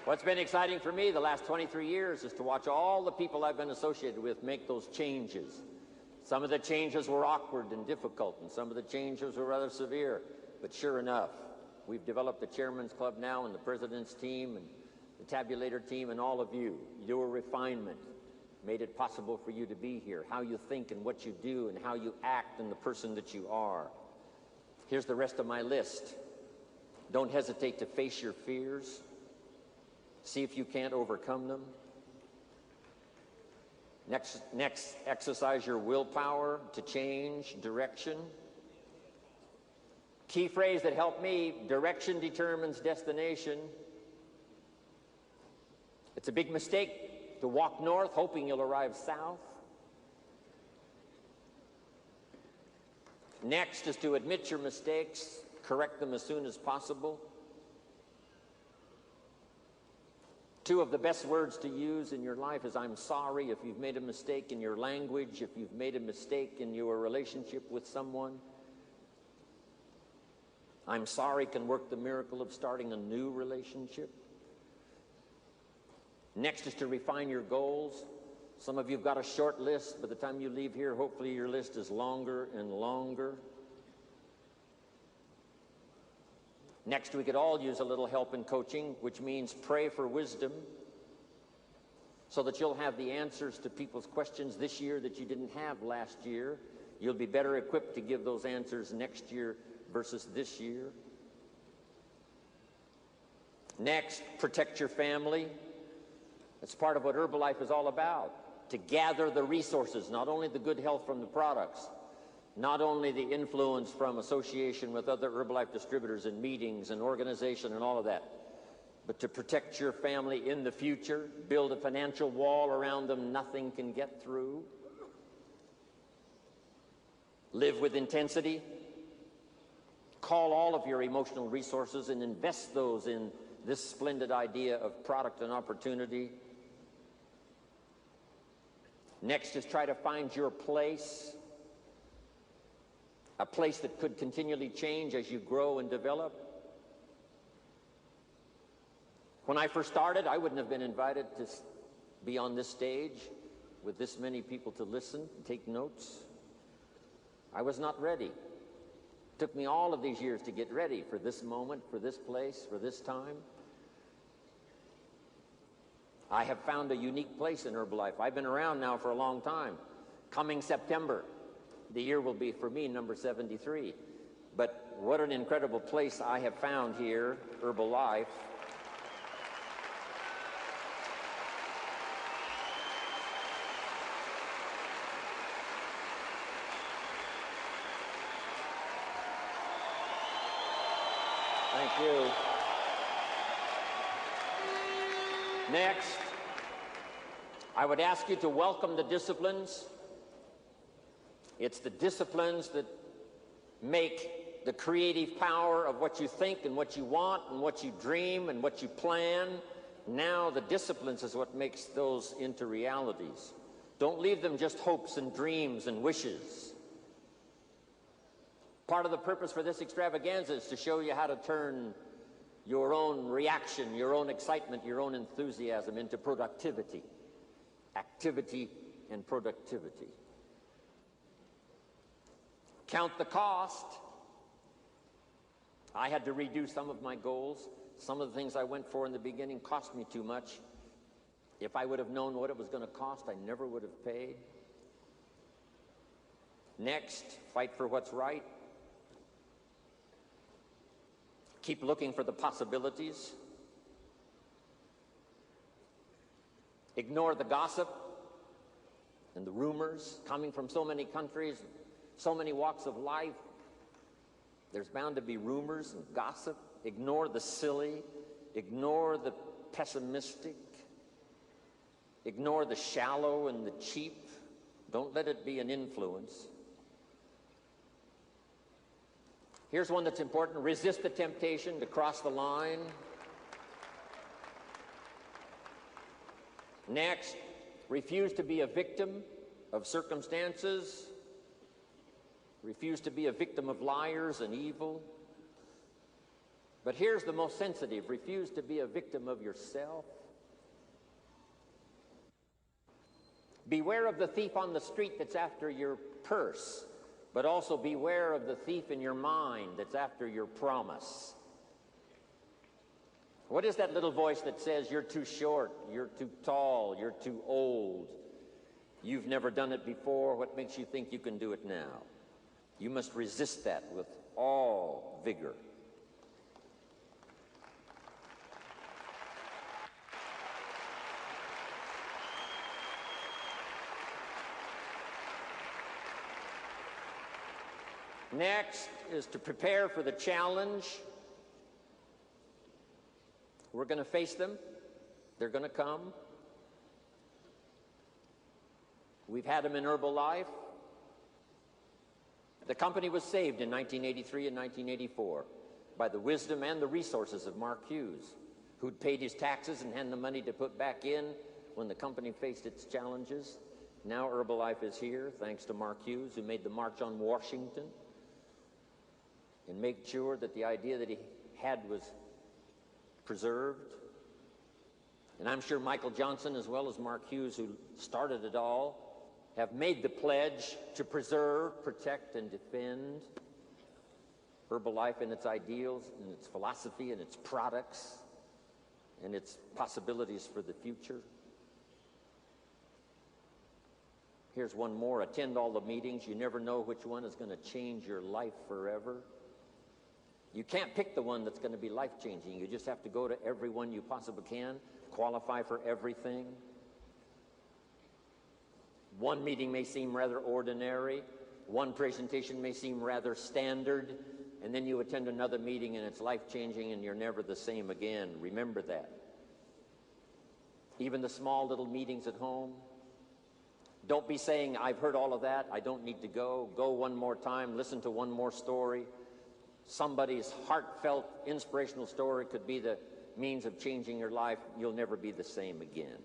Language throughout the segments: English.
What's been exciting for me the last 23 years is to watch all the people I've been associated with make those changes. Some of the changes were awkward and difficult, and some of the changes were rather severe. But sure enough, we've developed the Chairman's Club now and the President's team and the Tabulator team and all of you. Your refinement made it possible for you to be here. How you think and what you do and how you act and the person that you are. Here's the rest of my list. Don't hesitate to face your fears. See if you can't overcome them. Next, exercise your willpower to change direction. Key phrase that helped me, direction determines destination. It's a big mistake to walk north hoping you'll arrive south. Next is to admit your mistakes, correct them as soon as possible. Two of the best words to use in your life is I'm sorry if you've made a mistake in your language, if you've made a mistake in your relationship with someone. I'm sorry can work the miracle of starting a new relationship. Next is to refine your goals. Some of you have got a short list. By the time you leave here, hopefully your list is longer and longer. Next, we could all use a little help in coaching, which means pray for wisdom so that you'll have the answers to people's questions this year that you didn't have last year. You'll be better equipped to give those answers next year versus this year. Next, protect your family. That's part of what Herbalife is all about, to gather the resources, not only the good health from the products, not only the influence from association with other Herbalife distributors and meetings and organization and all of that, but to protect your family in the future, build a financial wall around them nothing can get through. Live with intensity. Call all of your emotional resources and invest those in this splendid idea of product and opportunity. Next is try to find your place. A place that could continually change as you grow and develop. When I first started, I wouldn't have been invited to be on this stage with this many people to listen and take notes. I was not ready. It took me all of these years to get ready for this moment, for this place, for this time. I have found a unique place in Herbalife. I've been around now for a long time. Coming September, the year will be, for me, number 73. But what an incredible place I have found here, Herbalife. Thank you. Next, I would ask you to welcome the disciplines. It's the disciplines that make the creative power of what you think and what you want and what you dream and what you plan. Now the disciplines is what makes those into realities. Don't leave them just hopes and dreams and wishes. Part of the purpose for this extravaganza is to show you how to turn your own reaction, your own excitement, your own enthusiasm into productivity. Activity and productivity. Count the cost. I had to redo some of my goals. Some of the things I went for in the beginning cost me too much. If I would have known what it was going to cost, I never would have paid. Next, fight for what's right. Keep looking for the possibilities. Ignore the gossip and the rumors coming from so many countries, so many walks of life. There's bound to be rumors and gossip. Ignore the silly. Ignore the pessimistic. Ignore the shallow and the cheap. Don't let it be an influence. Here's one that's important. Resist the temptation to cross the line. Next, refuse to be a victim of circumstances. Refuse to be a victim of liars and evil. But here's the most sensitive: refuse to be a victim of yourself. Beware of the thief on the street that's after your purse, but also beware of the thief in your mind that's after your promise. What is that little voice that says you're too short, you're too tall, you're too old, you've never done it before, what makes you think you can do it now? You must resist that with all vigor. Next is to prepare for the challenge. We're going to face them. They're going to come. We've had them in Herbalife. The company was saved in 1983 and 1984 by the wisdom and the resources of Mark Hughes, who'd paid his taxes and had the money to put back in when the company faced its challenges. Now Herbalife is here, thanks to Mark Hughes, who made the March on Washington and made sure that the idea that he had was preserved. And I'm sure Michael Johnson, as well as Mark Hughes, who started it all, have made the pledge to preserve, protect, and defend Herbalife and its ideals and its philosophy and its products and its possibilities for the future. Here's one more: attend all the meetings. You never know which one is going to change your life forever. You can't pick the one that's going to be life-changing. You just have to go to every one you possibly can, qualify for everything. One meeting may seem rather ordinary, one presentation may seem rather standard, and then you attend another meeting and it's life-changing and you're never the same again. Remember that. Even the small little meetings at home. Don't be saying, I've heard all of that, I don't need to go. Go one more time, listen to one more story. Somebody's heartfelt, inspirational story could be the means of changing your life. You'll never be the same again.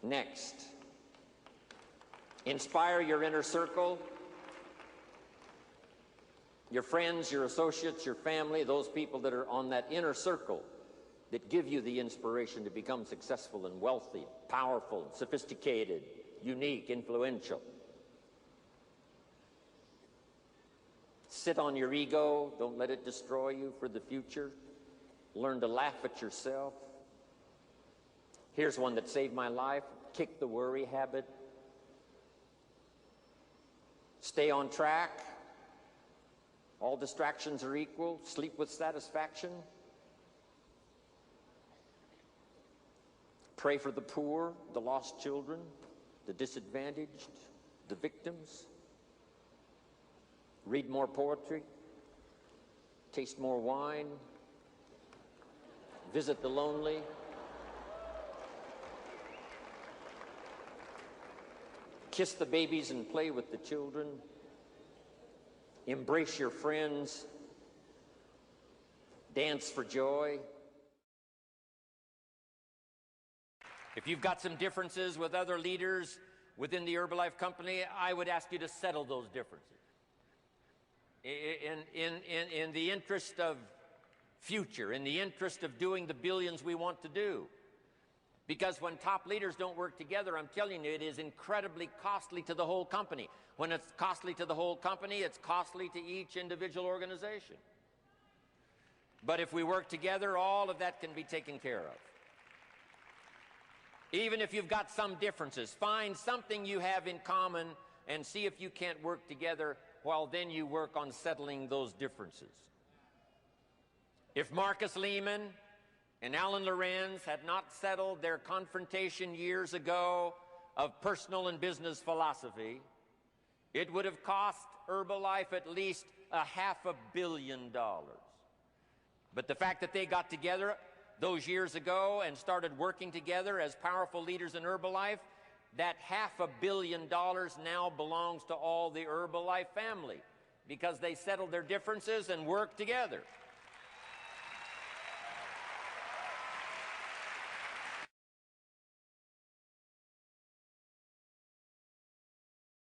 Next, inspire your inner circle, your friends, your associates, your family, those people that are on that inner circle that give you the inspiration to become successful and wealthy, powerful, sophisticated, unique, influential. Sit on your ego. Don't let it destroy you for the future. Learn to laugh at yourself. Here's one that saved my life: kick the worry habit. Stay on track. All distractions are equal. Sleep with satisfaction. Pray for the poor, the lost children, the disadvantaged, the victims. Read more poetry. Taste more wine. Visit the lonely. Kiss the babies and play with the children. Embrace your friends. Dance for joy. If you've got some differences with other leaders within the Herbalife company, I would ask you to settle those differences. In the interest of future, in the interest of doing the billions we want to do. Because when top leaders don't work together, I'm telling you, it is incredibly costly to the whole company. When it's costly to the whole company, it's costly to each individual organization. But if we work together, all of that can be taken care of. Even if you've got some differences, find something you have in common and see if you can't work together, while then you work on settling those differences. If Marcus Lehman and Alan Lorenz had not settled their confrontation years ago of personal and business philosophy, it would have cost Herbalife at least $500 million. But the fact that they got together those years ago and started working together as powerful leaders in Herbalife, that $500 million now belongs to all the Herbalife family because they settled their differences and worked together.